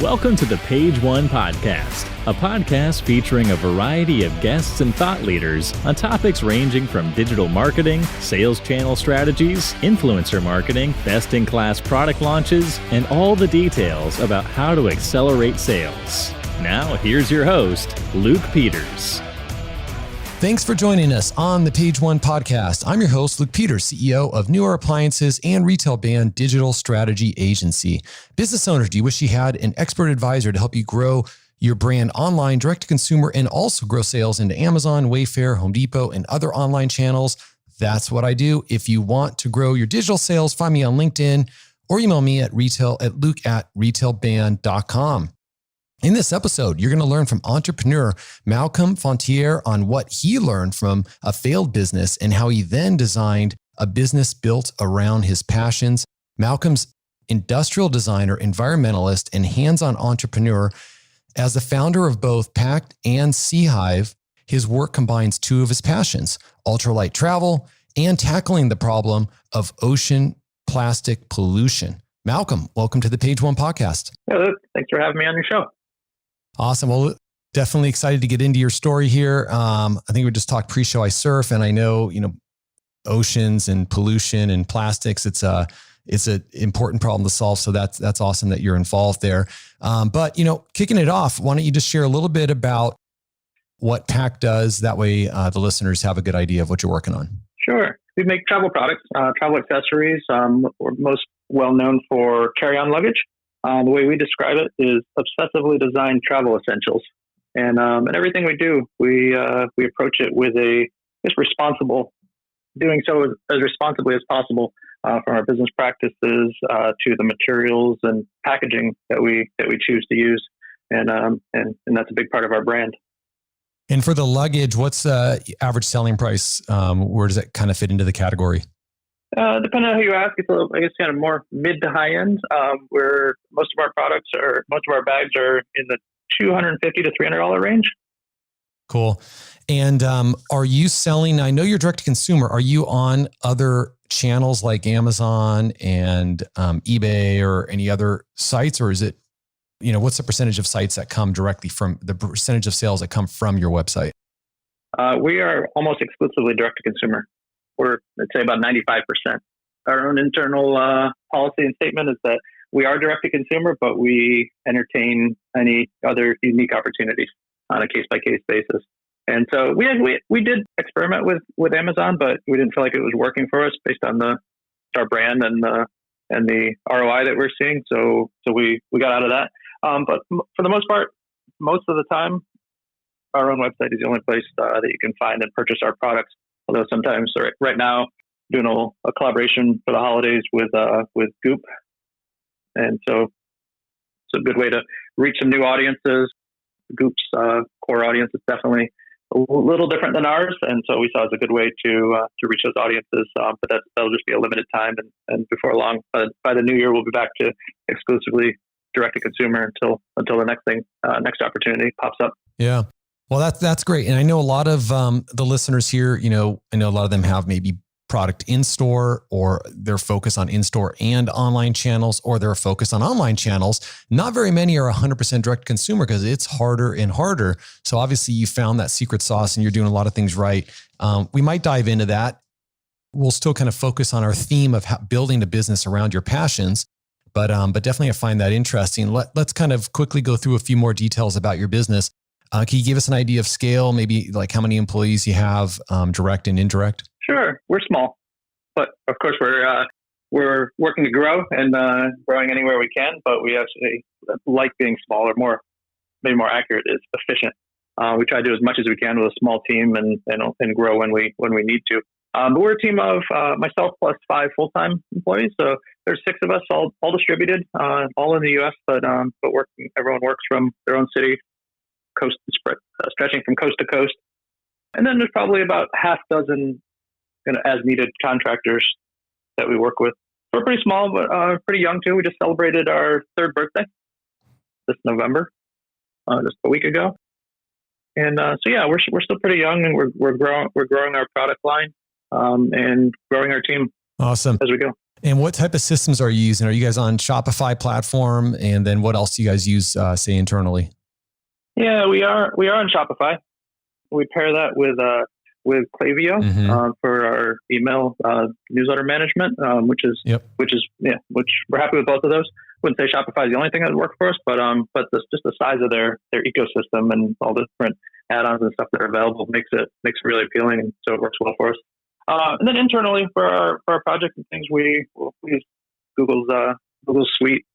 Welcome to the Page One Podcast, a podcast featuring a variety of guests and thought leaders on topics ranging from digital marketing, sales channel strategies, influencer marketing, best-in-class product launches, and all the details about how to accelerate sales. Now, here's your host, Luke Peters. Thanks for joining us on the Page One Podcast. I'm your host, Luke Peters, CEO of Newer Appliances and retail brand Digital Strategy Agency. Business owners, do you wish you had an expert advisor to help you grow your brand online, direct to consumer, and also grow sales into Amazon, Wayfair, Home Depot, and other online channels? That's what I do. If you want to grow your digital sales, find me on LinkedIn or email me at luke@retailband.com. In this episode, you're going to learn from entrepreneur Malcom Fontier on what he learned from a failed business and how he then designed a business built around his passions. Malcolm's industrial designer, environmentalist, and hands-on entrepreneur. As the founder of both Pakt and SeaHive, his work combines two of his passions, ultralight travel and tackling the problem of ocean plastic pollution. Malcolm, welcome to the Page One Podcast. Hey, Luke. Thanks for having me on your show. Awesome. Well, definitely excited to get into your story here. I think we just talked pre-show. I surf, and I know, oceans and pollution and plastics. It's an important problem to solve. So that's awesome that you're involved there. But kicking it off, why don't you just share a little bit about what Pakt does? That way, the listeners have a good idea of what you're working on. Sure. We make travel products, travel accessories. We're most well known for carry-on luggage. The way we describe it is obsessively designed travel essentials, and everything we do, we approach it with responsible, doing so as responsibly as possible, from our business practices to the materials and packaging that we choose to use, and that's a big part of our brand. And for the luggage, what's the average selling price? Where does that kind of fit into the category? Depending on who you ask, it's I guess kind of more mid to high end, where most of our bags are in the $250 to $300 range. Cool. And are you selling, I know you're direct to consumer, are you on other channels like Amazon and eBay or any other sites, or is it, what's the percentage of sites that come directly from, the percentage of sales that come from your website? We are almost exclusively direct to consumer. We're, I'd say, about 95%. Our own internal policy and statement is that we are direct to consumer, but we entertain any other unique opportunities on a case by case basis. And so we did experiment with Amazon, but we didn't feel like it was working for us based on our brand and the ROI that we're seeing. So we got out of that. But for the most part, most of the time, our own website is the only place that you can find and purchase our products. Although sometimes, right now, doing a collaboration for the holidays with Goop, and so it's a good way to reach some new audiences. Goop's core audience is definitely a little different than ours, and so we saw it as a good way to reach those audiences. But that'll just be a limited time, and before long, by the new year, we'll be back to exclusively direct to consumer until the next opportunity pops up. Yeah. Well, that's great. And I know a lot of the listeners here, I know a lot of them have maybe product in-store, or they're focused on in-store and online channels, or they're focused on online channels. Not very many are 100% direct consumer because it's harder and harder. So obviously you found that secret sauce and you're doing a lot of things right. We might dive into that. We'll still kind of focus on our theme of building a business around your passions. But definitely I find that interesting. Let's kind of quickly go through a few more details about your business. Can you give us an idea of scale, maybe like how many employees you have, direct and indirect? Sure. We're small, but of course we're working to grow and growing anywhere we can, but we actually like being smaller, maybe more accurate is efficient. We try to do as much as we can with a small team and grow when we need to. But we're a team of myself plus 5 full-time employees. So there's 6 of us all distributed, all in the U.S., but everyone works from their own city, stretching from coast to coast. And then there's probably about half dozen as needed contractors that we work with. We're pretty small, but pretty young too. We just celebrated our 3rd birthday this November, just a week ago. And we're still pretty young, and we're growing our product line and growing our team. Awesome. As we go. And what type of systems are you using? Are you guys on Shopify platform? And then what else do you guys use, say, internally? Yeah, we are on Shopify. We pair that with Klaviyo for our email newsletter management, which we're happy with both of those. Wouldn't say Shopify is the only thing that would work for us, but just the size of their ecosystem and all the different add-ons and stuff that are available makes it really appealing, and so it works well for us. And then internally for our projects and things, we use Google's suite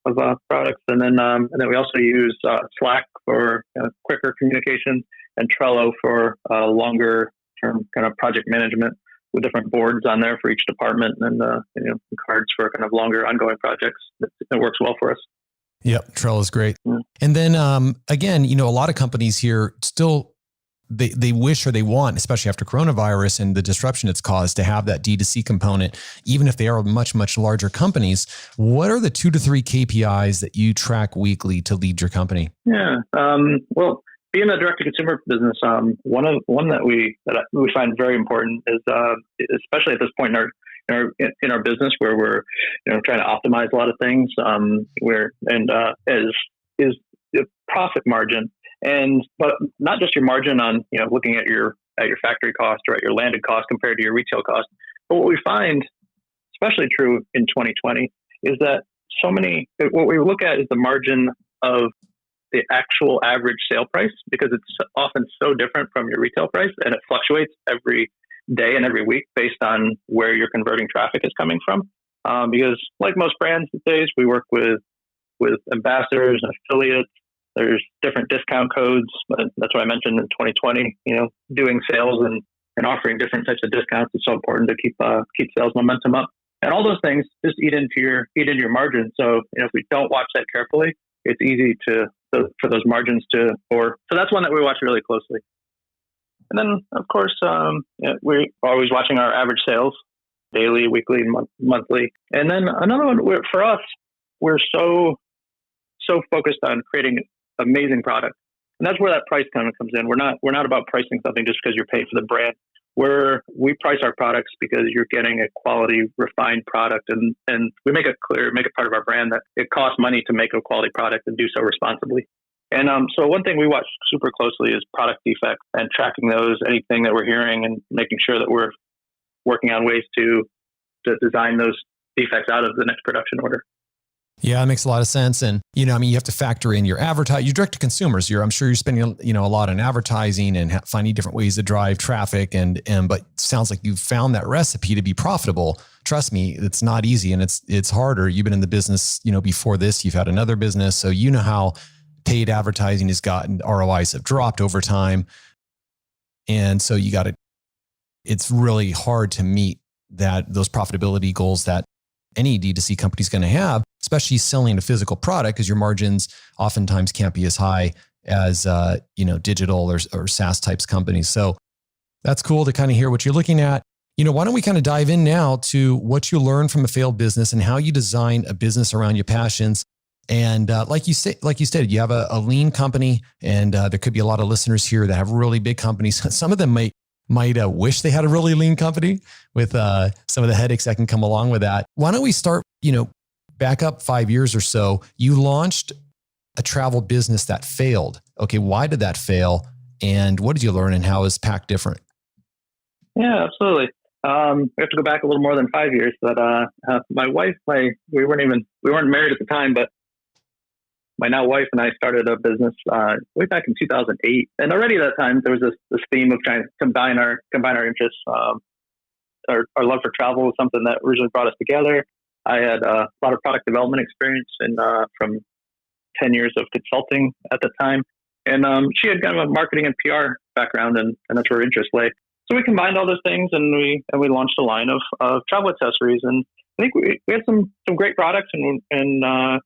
of products, and then we also use Slack for quicker communication, and Trello for longer term kind of project management with different boards on there for each department, and cards for kind of longer ongoing projects. It works well for us. Yep, Trello is great. Yeah. And then again, a lot of companies here still they wish or they want, especially after coronavirus and the disruption it's caused, to have that D2C component, even if they are much, much larger companies. What are the 2 to 3 KPIs that you track weekly to lead your company? Yeah. Well, being a direct-to-consumer business, one that we find very important is, especially at this point in our business where we're trying to optimize a lot of things, is the profit margin, but not just your margin on looking at your factory cost or at your landed cost compared to your retail cost. But what we find, especially true in 2020, is that what we look at is the margin of the actual average sale price, because it's often so different from your retail price, and it fluctuates every day and every week based on where your converting traffic is coming from. Because like most brands these days, we work with ambassadors and affiliates. There's different discount codes. That's what I mentioned in 2020, doing sales and offering different types of discounts is so important to keep sales momentum up. And all those things just eat into your margin. So if we don't watch that carefully, it's easy for those margins so that's one that we watch really closely. And then of course, we're always watching our average sales daily, weekly, monthly. And then another one for us, we're so focused on creating amazing product. And that's where that price kind of comes in. We're not about pricing something just because you're paid for the brand. We price our products because you're getting a quality, refined product, and we make it part of our brand that it costs money to make a quality product and do so responsibly. And so one thing we watch super closely is product defects and tracking those, anything that we're hearing, and making sure that we're working on ways to design those defects out of the next production order. Yeah, that makes a lot of sense. And, you have to factor in your advertising, you direct to consumers. I'm sure you're spending, a lot on advertising and finding different ways to drive traffic. But it sounds like you've found that recipe to be profitable. Trust me, it's not easy, and it's harder. You've been in the business, before this, you've had another business. So how paid advertising has gotten, ROIs have dropped over time. And so it's really hard to meet those profitability goals that any D2C company is going to have, especially selling a physical product, because your margins oftentimes can't be as high as, digital or SaaS types companies. So that's cool to kind of hear what you're looking at. Why don't we kind of dive in now to what you learned from a failed business and how you design a business around your passions. And like you stated, you have a lean company, and there could be a lot of listeners here that have really big companies. Some of them might wish they had a really lean company with some of the headaches that can come along with that. Why don't we start, back up 5 years or so? You launched a travel business that failed. Okay, why did that fail? And what did you learn, and how is Pakt different? Yeah, absolutely. We have to go back a little more than 5 years, but my wife, we weren't married at the time, but my now wife and I started a business way back in 2008, and already at that time there was this theme of trying to combine our interests. Our love for travel was something that originally brought us together. I had a lot of product development experience from 10 years of consulting at the time, and she had kind of a marketing and PR background, and that's where her interest lay. So we combined all those things, and we launched a line of travel accessories, and I think we had some great products, and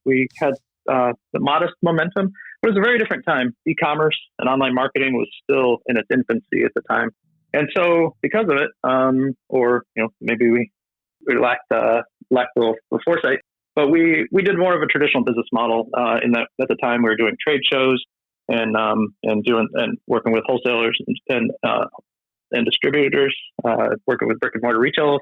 we had the modest momentum. But it was a very different time. E-commerce and online marketing was still in its infancy at the time. And so because of it, or maybe we lacked a little foresight, but we did more of a traditional business model in that at the time we were doing trade shows and working with wholesalers and distributors, working with brick and mortar retail.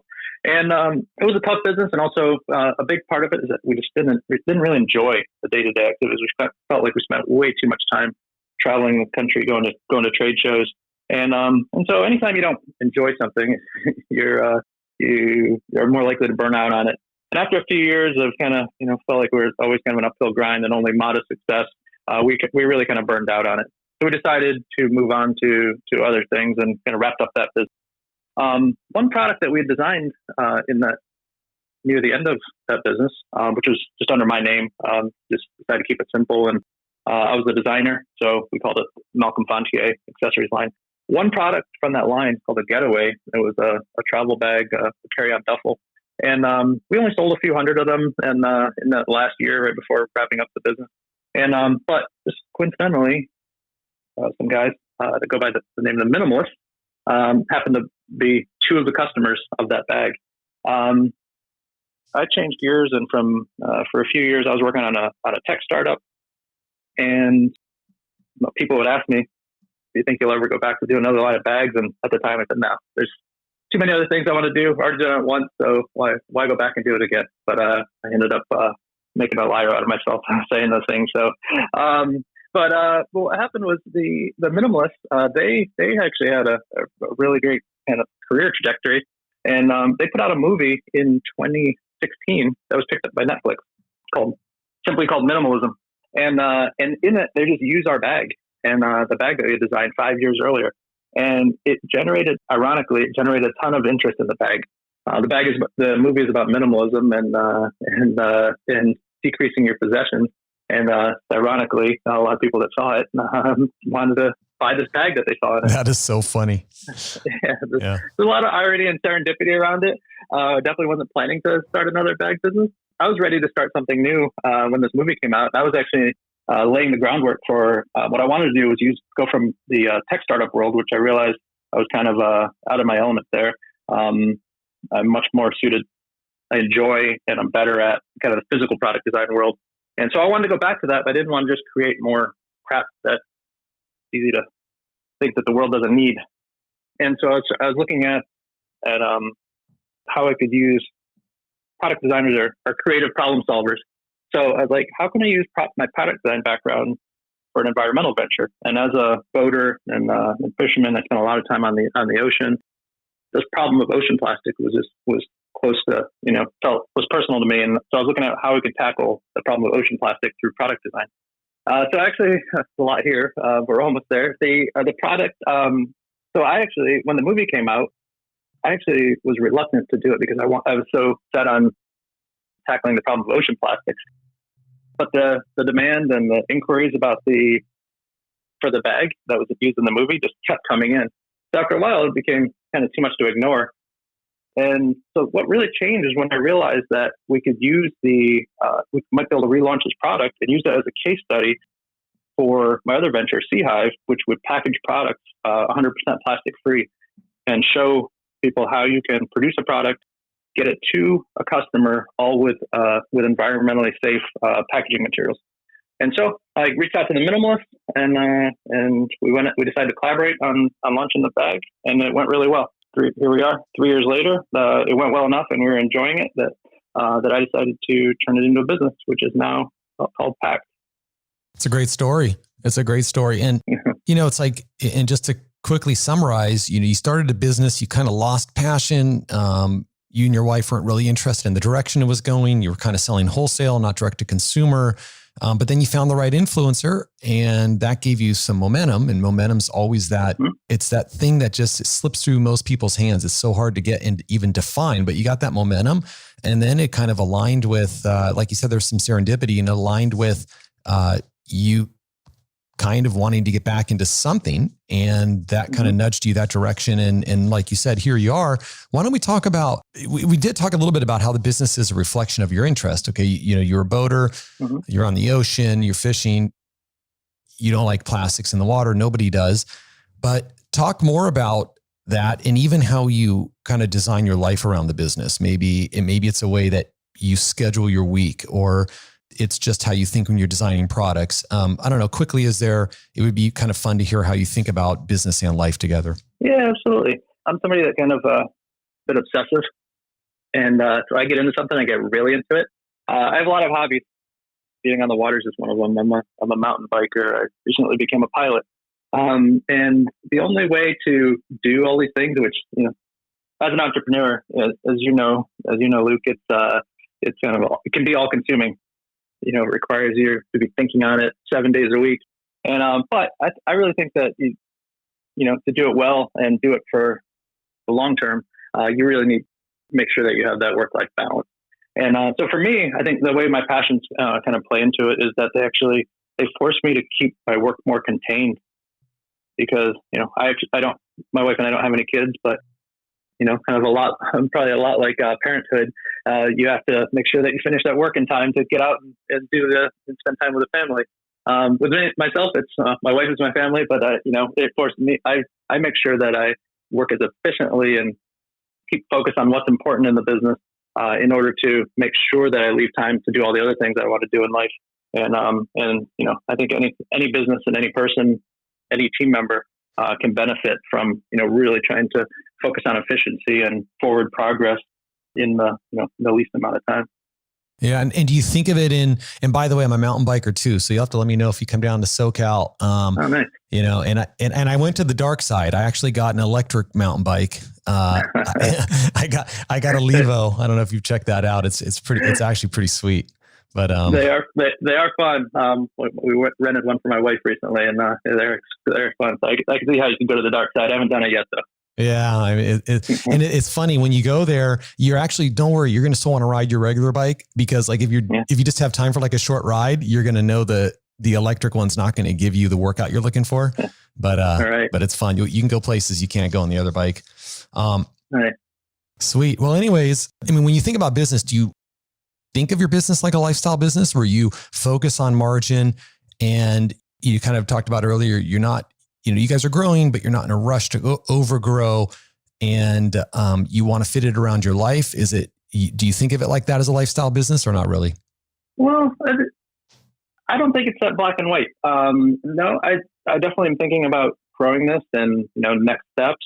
And it was a tough business, and also a big part of it is that we didn't really enjoy the day-to-day activities. We felt like we spent way too much time traveling the country, going to trade shows, and so anytime you don't enjoy something, you're more likely to burn out on it. And after a few years of kind of felt like we were always kind of an uphill grind and only modest success, we really kind of burned out on it. So we decided to move on to other things and kind of wrapped up that business. One product that we had designed near the end of that business, which was just under my name, just decided to keep it simple. And I was the designer, so we called it Malcom Fontier accessories line. One product from that line called a Getaway. It was a travel bag, a carry-on duffel. And we only sold a few hundred of them in that last year, right before wrapping up the business. And but just coincidentally, some guys that go by the name of the Minimalist happened to be two of the customers of that bag. I changed gears, and for a few years, I was working on a tech startup, and people would ask me, "Do you think you'll ever go back to do another line of bags?" And at the time, I said, "No, there's too many other things I want to do. I already done it once, so why go back and do it again?" But I ended up making a liar out of myself saying those things. So, but what happened was the Minimalists, they actually had a really great kind of career trajectory, and they put out a movie in 2016 that was picked up by Netflix simply called Minimalism, and in it they just use our bag and the bag that we designed 5 years earlier, and ironically it generated a ton of interest in the bag. The movie is about minimalism and decreasing your possessions. And ironically, a lot of people that saw it wanted to buy this bag that they saw in it. That is so funny. There's a lot of irony and serendipity around it. Definitely wasn't planning to start another bag business. I was ready to start something new when this movie came out. I was actually laying the groundwork for what I wanted to do was go from the tech startup world, which I realized I was kind of out of my element there. I'm much more suited. I enjoy and I'm better at kind of the physical product design world. And so I wanted to go back to that, but I didn't want to just create more crap that's easy to think that the world doesn't need. And so I was looking at how I could use product designers are creative problem solvers. So I was like, how can I use my product design background for an environmental venture? And as a boater and fisherman, I spent a lot of time on the ocean. This problem of ocean plastic was close to, was personal to me. And so I was looking at how we could tackle the problem of ocean plastic through product design. So actually, that's a lot here. We're almost there. The product, so I actually, when the movie came out, I actually was reluctant to do it because I was so set on tackling the problem of ocean plastics. But the demand and the inquiries for the bag that was used in the movie just kept coming in. So after a while, it became kind of too much to ignore. And so what really changed is when I realized that we could use we might be able to relaunch this product and use that as a case study for my other venture, SeaHive, which would package products 100% plastic free and show people how you can produce a product, get it to a customer, all with environmentally safe packaging materials. And so I reached out to the Minimalist, and we decided to collaborate on launching the bag, and it went really well. Here we are, 3 years later. It went well enough, and we were enjoying it that I decided to turn it into a business, which is now called Pakt. It's a great story. And it's like, and just to quickly summarize, you started a business, you kind of lost passion. You and your wife weren't really interested in the direction it was going. You were kind of selling wholesale, not direct to consumer. But then you found the right influencer, and that gave you some momentum. And momentum's always that, it's that thing that just slips through most people's hands. It's so hard to get and even define, but you got that momentum. And then it kind of aligned with, like you said, there's some serendipity, and aligned with you kind of wanting to get back into something. And that kind of nudged you that direction. And like you said, here you are. Why don't we talk about, we did talk a little bit about how the business is a reflection of your interest. Okay. You're a boater, you're on the ocean, you're fishing. You don't like plastics in the water. Nobody does, but talk more about that. And even how you kind of design your life around the business. Maybe it's a way that you schedule your week, or it's just how you think when you're designing products. I don't know, quickly, it would be kind of fun to hear how you think about business and life together. Yeah, absolutely. I'm somebody that kind of a bit obsessive. And so I get into something, I get really into it. I have a lot of hobbies. Being on the waters is one of them. I'm a mountain biker. I recently became a pilot. And the only way to do all these things, which, as an entrepreneur, as you know, Luke, it's kind of, it can be all consuming. It requires you to be thinking on it 7 days a week. And, but I really think that, to do it well and do it for the long term, you really need to make sure that you have that work-life balance. And so for me, I think the way my passions kind of play into it is that they force me to keep my work more contained, because, I don't, my wife and I don't have any kids, but, kind of probably a lot like parenthood. You have to make sure that you finish that work in time to get out and spend time with the family. With myself, it's my wife is my family, but it forced me. I make sure that I work as efficiently and keep focused on what's important in the business in order to make sure that I leave time to do all the other things that I want to do in life. And I think any business and any person, any team member can benefit from really trying to focus on efficiency and forward progress in the least amount of time. Yeah. And do you think of it and by the way, I'm a mountain biker too. So you'll have to let me know if you come down to SoCal. Oh, nice. And I went to the dark side. I actually got an electric mountain bike. I got a Levo. I don't know if you've checked that out. It's actually pretty sweet. But they are fun. We rented one for my wife recently, and they're fun. So I can see how you can go to the dark side. I haven't done it yet though. Yeah, I mean, it's funny when you go there. You're actually, don't worry, you're going to still want to ride your regular bike, because like if you just have time for like a short ride, you're going to know the electric one's not going to give you the workout you're looking for. But right. But it's fun. You can go places you can't go on the other bike. Right. Sweet. Well, anyways, I mean, when you think about business, do you think of your business like a lifestyle business where you focus on margin? And you kind of talked about earlier, you're not, you guys are growing, but you're not in a rush to overgrow, and you want to fit it around your life. Do you think of it like that as a lifestyle business, or not really? Well, I don't think it's that black and white. No, I definitely am thinking about growing this and, next steps.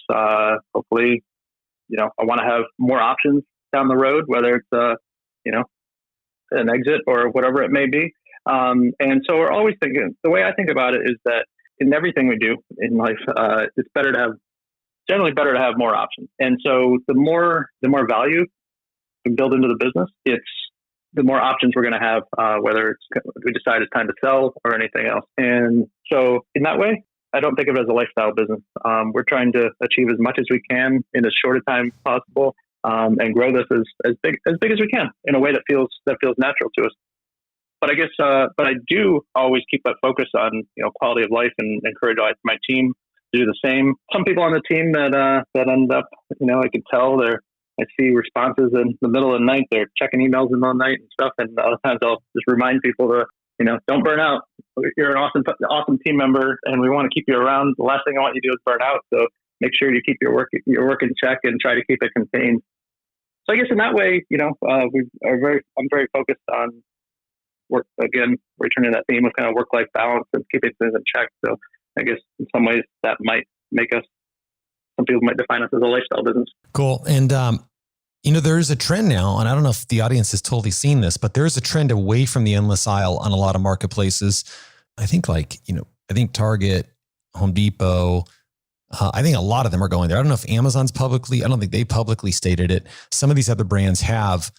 Hopefully, I want to have more options down the road, whether it's, an exit or whatever it may be. And so we're always thinking, the way I think about it is that in everything we do in life, it's generally better to have more options. And so the more value we build into the business, the more options we're going to have, whether we decide it's time to sell or anything else. And so in that way, I don't think of it as a lifestyle business. We're trying to achieve as much as we can in as short a time possible, and grow this as big as we can in a way that feels natural to us. But I guess, but I do always keep that focus on, quality of life, and encourage my team to do the same. Some people on the team that end up, I can tell I see responses in the middle of the night. They're checking emails in the night and stuff. And other times I'll just remind people to, don't burn out. You're an awesome team member, and we want to keep you around. The last thing I want you to do is burn out. So make sure you keep your work in check and try to keep it contained. So I guess in that way, I'm very focused on work, again, returning to that theme of kind of work-life balance and keeping things in check. So I guess in some ways that might make us, some people might define us as a lifestyle business. Cool. And, there is a trend now, and I don't know if the audience has totally seen this, but there's a trend away from the endless aisle on a lot of marketplaces. I think Target, Home Depot, I think a lot of them are going there. I don't know if Amazon's I don't think they publicly stated it. Some of these other brands have.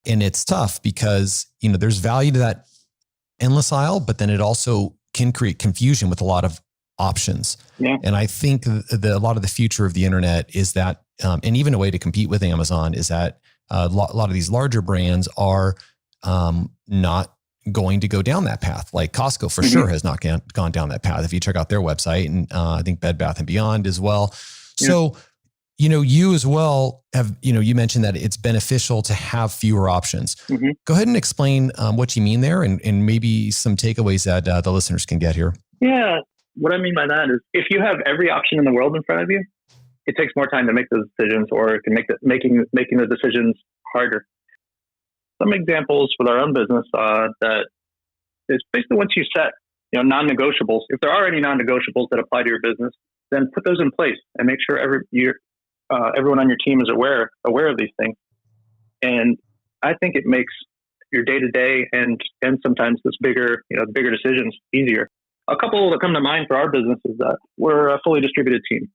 And it's tough because, there's value to that endless aisle, but then it also can create confusion with a lot of options. Yeah. And I think a lot of the future of the internet is that, and even a way to compete with Amazon is that a lot of these larger brands are not going to go down that path. Like Costco for sure has not gone down that path. If you check out their website, and I think Bed Bath & Beyond as well. Yeah. So, you as well have, you mentioned that it's beneficial to have fewer options. Mm-hmm. Go ahead and explain what you mean there, and maybe some takeaways that the listeners can get here. Yeah. What I mean by that is if you have every option in the world in front of you, it takes more time to make those decisions, or it can make making the decisions harder. Some examples with our own business that is basically once you set, non-negotiables. If there are any non-negotiables that apply to your business, then put those in place and make sure everyone on your team is aware of these things. And I think it makes your day-to-day and sometimes this bigger decisions easier. A couple that come to mind for our business is that we're a fully distributed team.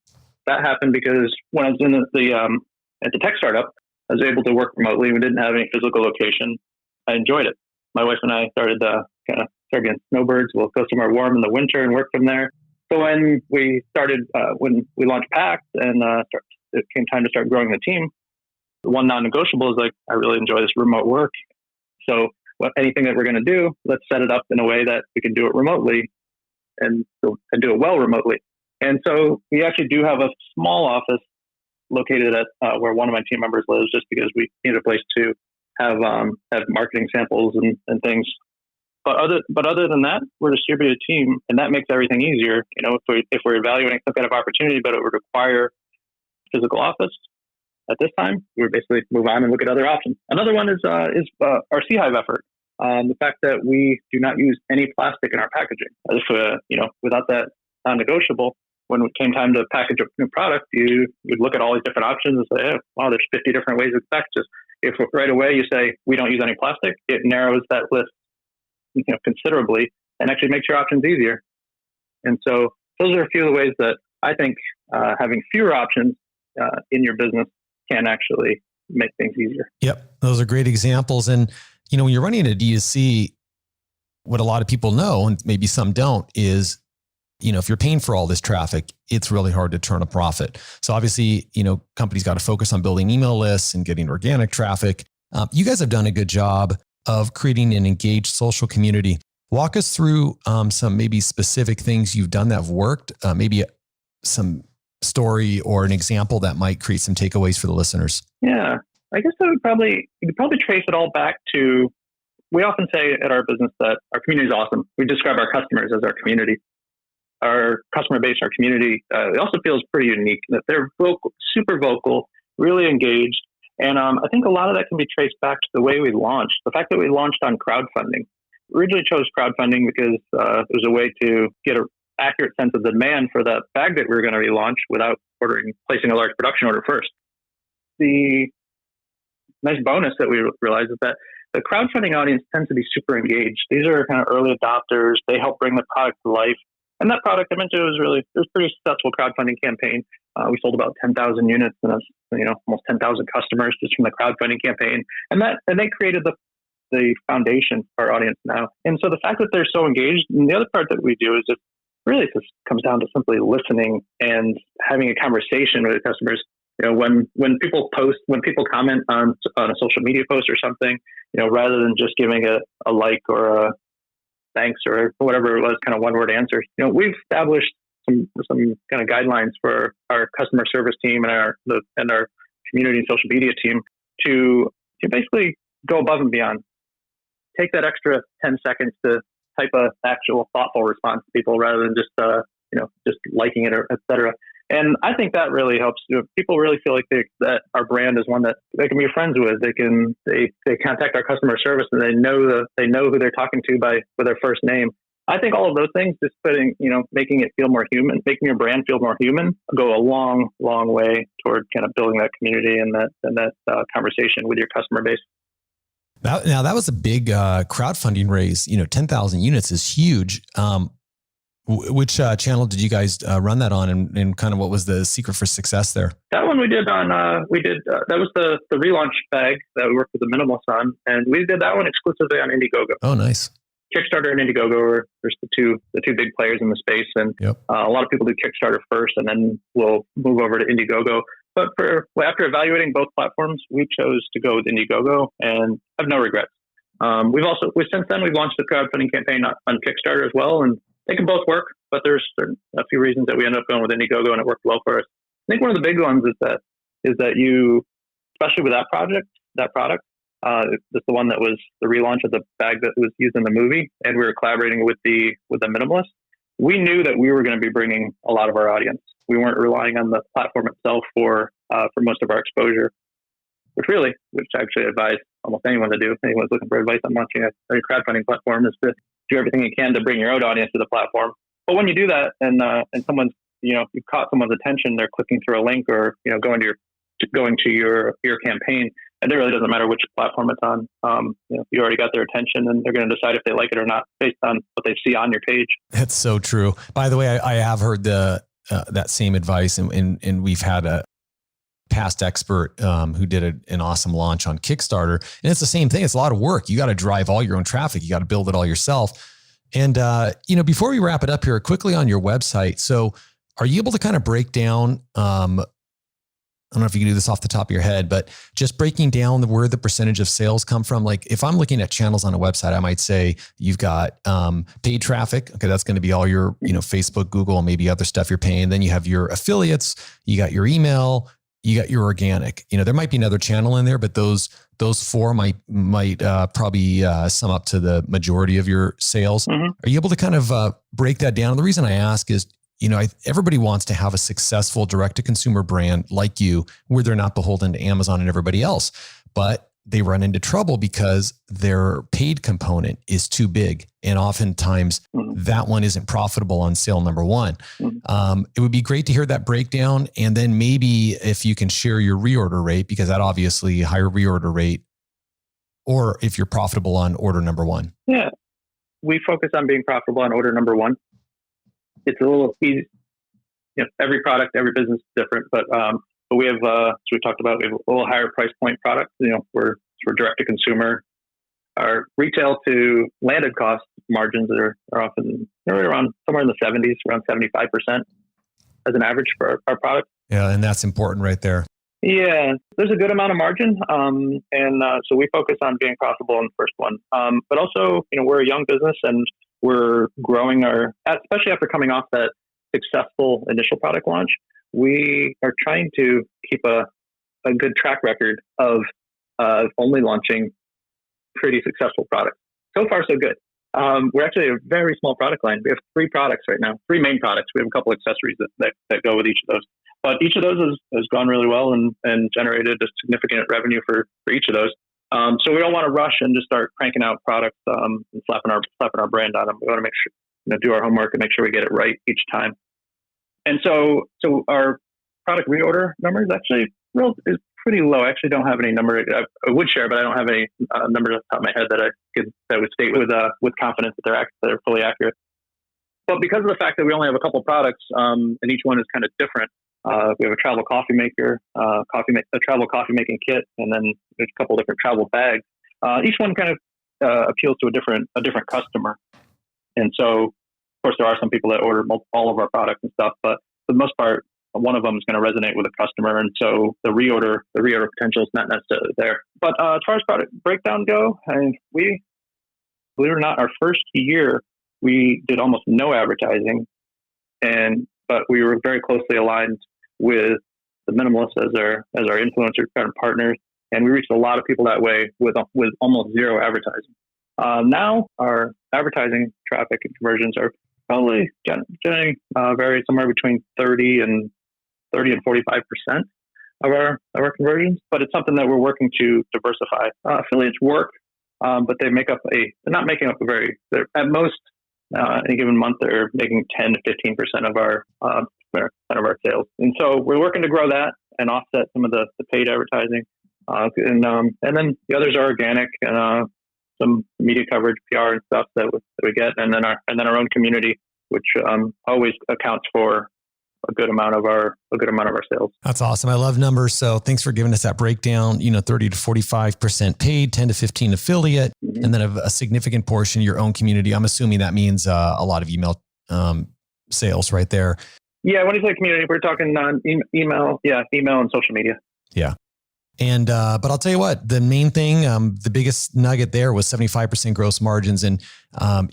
That happened because when I was in at the tech startup, I was able to work remotely. We didn't have any physical location. I enjoyed it. My wife and I started getting snowbirds. We'll go somewhere warm in the winter and work from there. So when we launched Pakt and it came time to start growing the team, the one non-negotiable is I really enjoy this remote work. So anything that we're going to do, let's set it up in a way that we can do it remotely and do it well remotely. And so we actually do have a small office located at where one of my team members lives, just because we need a place to have marketing samples and things. But other than that, we're a distributed team, and that makes everything easier. If we're evaluating some kind of opportunity, but it would require physical office, at this time, we would basically move on and look at other options. Another one is our SeaHive effort. The fact that we do not use any plastic in our packaging. Without that non-negotiable, when it came time to package a new product, you'd look at all these different options and say, wow, there's 50 different ways to package this. If right away you say, we don't use any plastic, it narrows that list considerably and actually makes your options easier. And so those are a few of the ways that I think having fewer options in your business can actually make things easier. Yep. Those are great examples. And, when you're running a D2C, what a lot of people know, and maybe some don't, is, if you're paying for all this traffic, it's really hard to turn a profit. So obviously, companies got to focus on building email lists and getting organic traffic. You guys have done a good job of creating an engaged social community. Walk us through some maybe specific things you've done that have worked, maybe some story or an example that might create some takeaways for the listeners. Yeah, I guess you could probably trace it all back to, we often say at our business that our community is awesome. We describe our customers as our community. Our customer base, our community, it also feels pretty unique that they're vocal, super vocal, really engaged. And I think a lot of that can be traced back to the way we launched. The fact that we launched on crowdfunding. We originally chose crowdfunding because it was a way to get an accurate sense of the demand for the bag that we were going to relaunch without placing a large production order first. The nice bonus that we realized is that the crowdfunding audience tends to be super engaged. These are kind of early adopters. They help bring the product to life. And that product I mentioned was a pretty successful crowdfunding campaign. We sold about 10,000 units and almost 10,000 customers just from the crowdfunding campaign. And they created the foundation for our audience now. And so the fact that they're so engaged, and the other part that we do is it really just comes down to simply listening and having a conversation with the customers. When people comment on a social media post or something, rather than just giving a like or a thanks or whatever it was, kind of one-word answers. We've established some kind of guidelines for our customer service team and our community and social media team to basically go above and beyond. Take that extra 10 seconds to type a actual thoughtful response to people rather than just liking it or et cetera. And I think that really helps. People really feel like that our brand is one that they can be friends with. They contact our customer service and they know who they're talking to with their first name. I think all of those things, just making it feel more human, making your brand feel more human, go a long, long way toward kind of building that community and that conversation with your customer base. Now that was a big crowdfunding raise. 10,000 units is huge. Which channel did you guys run that on, and kind of what was the secret for success there? That one we did on, that was the relaunch bag that we worked with the Minimalist on, and we did that one exclusively on Indiegogo. Oh, nice. Kickstarter and Indiegogo are the two big players in the space, and a lot of people do Kickstarter first, and then we'll move over to Indiegogo. But after evaluating both platforms, we chose to go with Indiegogo, and have no regrets. Since then we've launched the crowdfunding campaign on Kickstarter as well, and they can both work, but there's a few reasons that we ended up going with Indiegogo, and it worked well for us. I think one of the big ones is that you, especially with that product, that's the one that was the relaunch of the bag that was used in the movie, and we were collaborating with the Minimalist. We knew that we were going to be bringing a lot of our audience. We weren't relying on the platform itself for most of our exposure, which I actually advise almost anyone to do. If anyone's looking for advice on launching a crowdfunding platform, is to do everything you can to bring your own audience to the platform. But when you do that and someone's, you've caught someone's attention, they're clicking through a link or, going to your going to your campaign. And it really doesn't matter which platform it's on. You already got their attention, and they're going to decide if they like it or not based on what they see on your page. That's so true. By the way, I have heard that same advice, and we've had a past expert who did an awesome launch on Kickstarter, and it's the same thing. It's a lot of work. You got to drive all your own traffic. You got to build it all yourself. And before we wrap it up here, quickly on your website. So, are you able to kind of break down? I don't know if you can do this off the top of your head, but just breaking down where the percentage of sales come from. Like if I'm looking at channels on a website, I might say you've got paid traffic. Okay, that's going to be all your Facebook, Google, and maybe other stuff you're paying. Then you have your affiliates, you got your email, you got your organic. There might be another channel in there, but those four might probably sum up to the majority of your sales. Mm-hmm. Are you able to kind of break that down? And the reason I ask is, everybody wants to have a successful direct-to-consumer brand like you, where they're not beholden to Amazon and everybody else, but they run into trouble because their paid component is too big. And oftentimes that one isn't profitable on sale number one. It would be great to hear that breakdown. And then maybe if you can share your reorder rate, because that obviously higher reorder rate, or if you're profitable on order number one. Yeah. We focus on being profitable on order number one. It's a little easy. Every product, every business is different, but we have, as we talked about, we have a little higher price point products. We're direct to consumer. Our retail to landed cost margins are often around somewhere in the 70s, around 75% as an average for our product. Yeah, and that's important right there. Yeah, there's a good amount of margin, so we focus on being profitable in the first one. But also, we're a young business and we're growing especially after coming off that successful initial product launch, we are trying to keep a good track record of only launching pretty successful products. So far, so good. We're actually a very small product line. We have 3 products right now, 3 main products. We have a couple accessories that go with each of those. But each of those has gone really well and generated a significant revenue for each of those. So we don't want to rush and just start cranking out products and slapping our brand on them. We want to make sure, do our homework and make sure we get it right each time. And so our product reorder number is actually is pretty low. I actually don't have any number. I would share, but I don't have any numbers off the top of my head that would state with confidence that they're fully accurate. But because of the fact that we only have a couple of products, and each one is kind of different, we have a travel coffee maker, a travel coffee making kit, and then there's a couple different travel bags. Each one kind of appeals to a different customer. And so, of course, there are some people that order all of our products and stuff, but for the most part, one of them is going to resonate with a customer. And so the reorder potential is not necessarily there. But as far as product breakdown go, we, believe it or not, our first year, we did almost no advertising, but we were very closely aligned with the minimalists as our influencer kind of partners, and we reached a lot of people that way with almost zero advertising. Now our advertising traffic and conversions are probably generally vary somewhere between 30 and 45% of our conversions, but it's something that we're working to diversify. Affiliates work, but they're not making up they're at most any given month they're making 10 to 15% of our sales, and so we're working to grow that and offset some of the paid advertising, and then the others are organic and some media coverage, PR, and stuff that we get, and then our own community, which always accounts for a good amount of our sales. That's awesome. I love numbers. So thanks for giving us that breakdown. 30 to 45% paid, 10 to 15 affiliate, and then a significant portion your own community. I'm assuming that means a lot of email sales right there. Yeah, when you say community, we're talking email. Yeah, email and social media. Yeah. And, but I'll tell you what, the main thing, the biggest nugget there was 75% gross margins. And,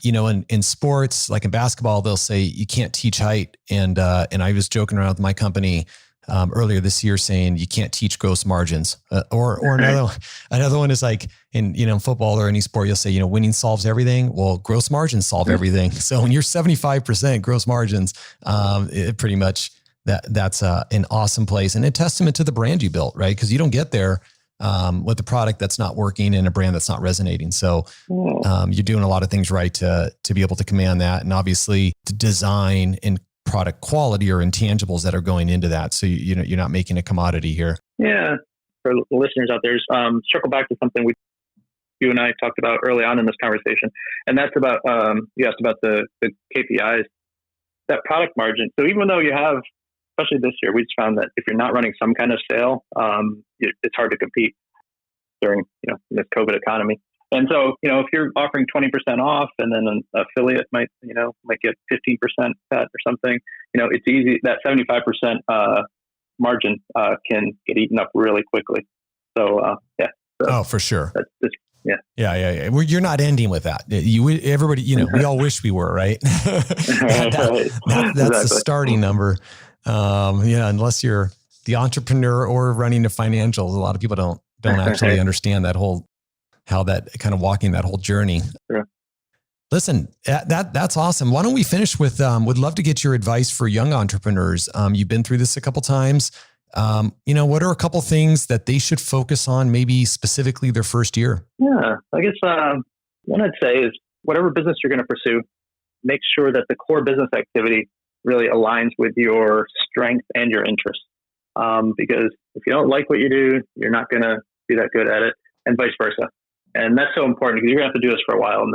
in sports, like in basketball, they'll say you can't teach height. And I was joking around with my company, earlier this year saying you can't teach gross margins, or another one is like in football or any sport, you'll say, winning solves everything. Well, gross margins solve everything. So when you're 75% gross margins, it pretty much, that's an awesome place and a testament to the brand you built, right? Because you don't get there with a product that's not working and a brand that's not resonating. So you're doing a lot of things right to be able to command that, and obviously to design and product quality or intangibles that are going into that. So you're not making a commodity here. Yeah. For listeners out there, circle back to something you and I talked about early on in this conversation, and that's about you asked about the KPIs, that product margin. So even though you have, especially this year, we just found that if you're not running some kind of sale, it's hard to compete during this COVID economy. And so if you're offering 20% off, and then an affiliate might get 15% cut or something, it's easy. That 75% margin can get eaten up really quickly. So yeah. So oh, for sure. Yeah. Well, you're not ending with that. Everybody, we all wish we were, right? That's exactly. The starting number. Unless you're the entrepreneur or running the financials, a lot of people don't actually understand how that kind of walking that whole journey. Sure. Listen, that's awesome. Why don't we finish with, would love to get your advice for young entrepreneurs. You've been through this a couple times. What are a couple things that they should focus on, maybe specifically their first year? Yeah, I guess what I'd say is whatever business you're going to pursue, make sure that the core business activity really aligns with your strength and your interests. Because if you don't like what you do, you're not going to be that good at it, and vice versa. And that's so important because you're going to have to do this for a while. And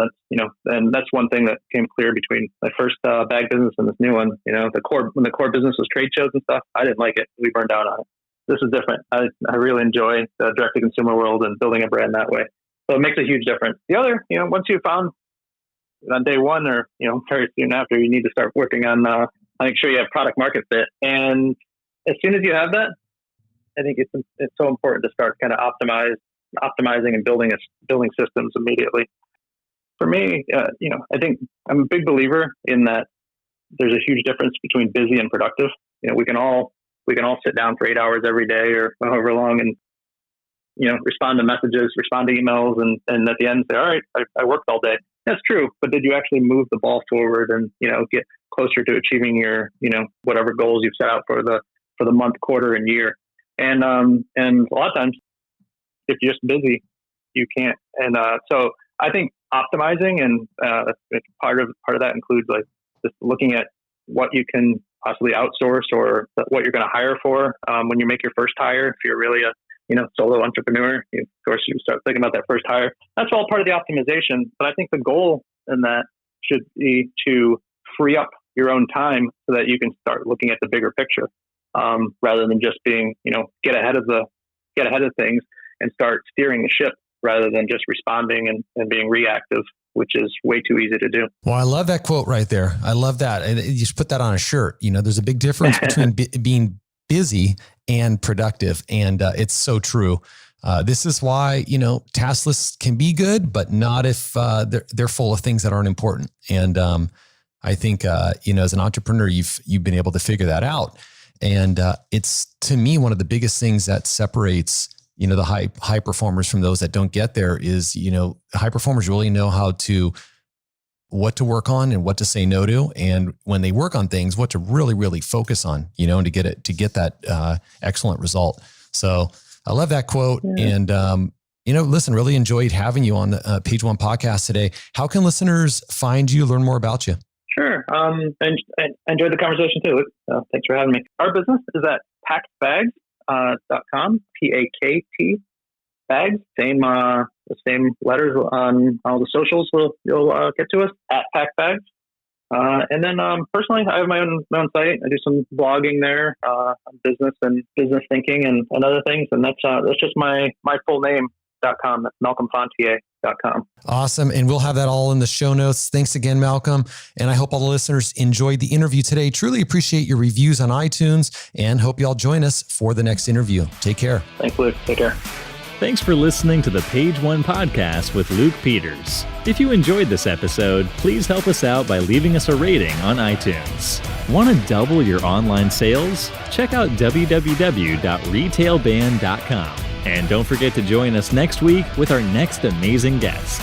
that's one thing that became clear between my first bag business and this new one. When the core business was trade shows and stuff, I didn't like it. We burned out on it. This is different. I really enjoy the direct to consumer world and building a brand that way. So it makes a huge difference. The other, once you've found on day one or, very soon after, you need to start working on making sure you have product market fit. And as soon as you have that, I think it's so important to start kind of optimizing and building systems immediately. For me, I think I'm a big believer in that there's a huge difference between busy and productive. We can all sit down for 8 hours every day or however long and, respond to messages, respond to emails, and at the end say, all right, I worked all day. That's true. But did you actually move the ball forward and, get closer to achieving your, whatever goals you've set out for the month, quarter, and year? And a lot of times, if you're just busy, you can't. And so I think optimizing and part of that includes like just looking at what you can possibly outsource or what you're going to hire for when you make your first hire. If you're really a solo entrepreneur, of course you start thinking about that first hire. That's all part of the optimization. But I think the goal in that should be to free up your own time so that you can start looking at the bigger picture rather than just being get ahead of things and start steering the ship rather than just responding and being reactive, which is way too easy to do. Well, I love that quote right there. I love that. You should put that on a shirt. There's a big difference between being busy and productive. And it's so true. This is why, task lists can be good, but not if they're full of things that aren't important. And I think, as an entrepreneur, you've been able to figure that out. And it's, to me, one of the biggest things that separates the high performers from those that don't get there is, high performers really know what to work on and what to say no to. And when they work on things, what to really, really focus on, and to get that excellent result. So I love that quote. Yeah. And, listen, really enjoyed having you on the Page One podcast today. How can listeners find you, learn more about you? Sure. And enjoyed the conversation too. Thanks for having me. Our business is at paktbags.com, PAKT bags, the same letters on all the socials. You'll get to us at Pakt Bags. And then personally, I have my own site. I do some blogging there on business and business thinking and other things. And that's just my full name.com. That's MalcolmFontier.com. Awesome. And we'll have that all in the show notes. Thanks again, Malcolm. And I hope all the listeners enjoyed the interview today. Truly appreciate your reviews on iTunes and hope you all join us for the next interview. Take care. Thanks, Luke. Take care. Thanks for listening to the Page One podcast with Luke Peters. If you enjoyed this episode, please help us out by leaving us a rating on iTunes. Want to double your online sales? Check out www.retailband.com. And don't forget to join us next week with our next amazing guest.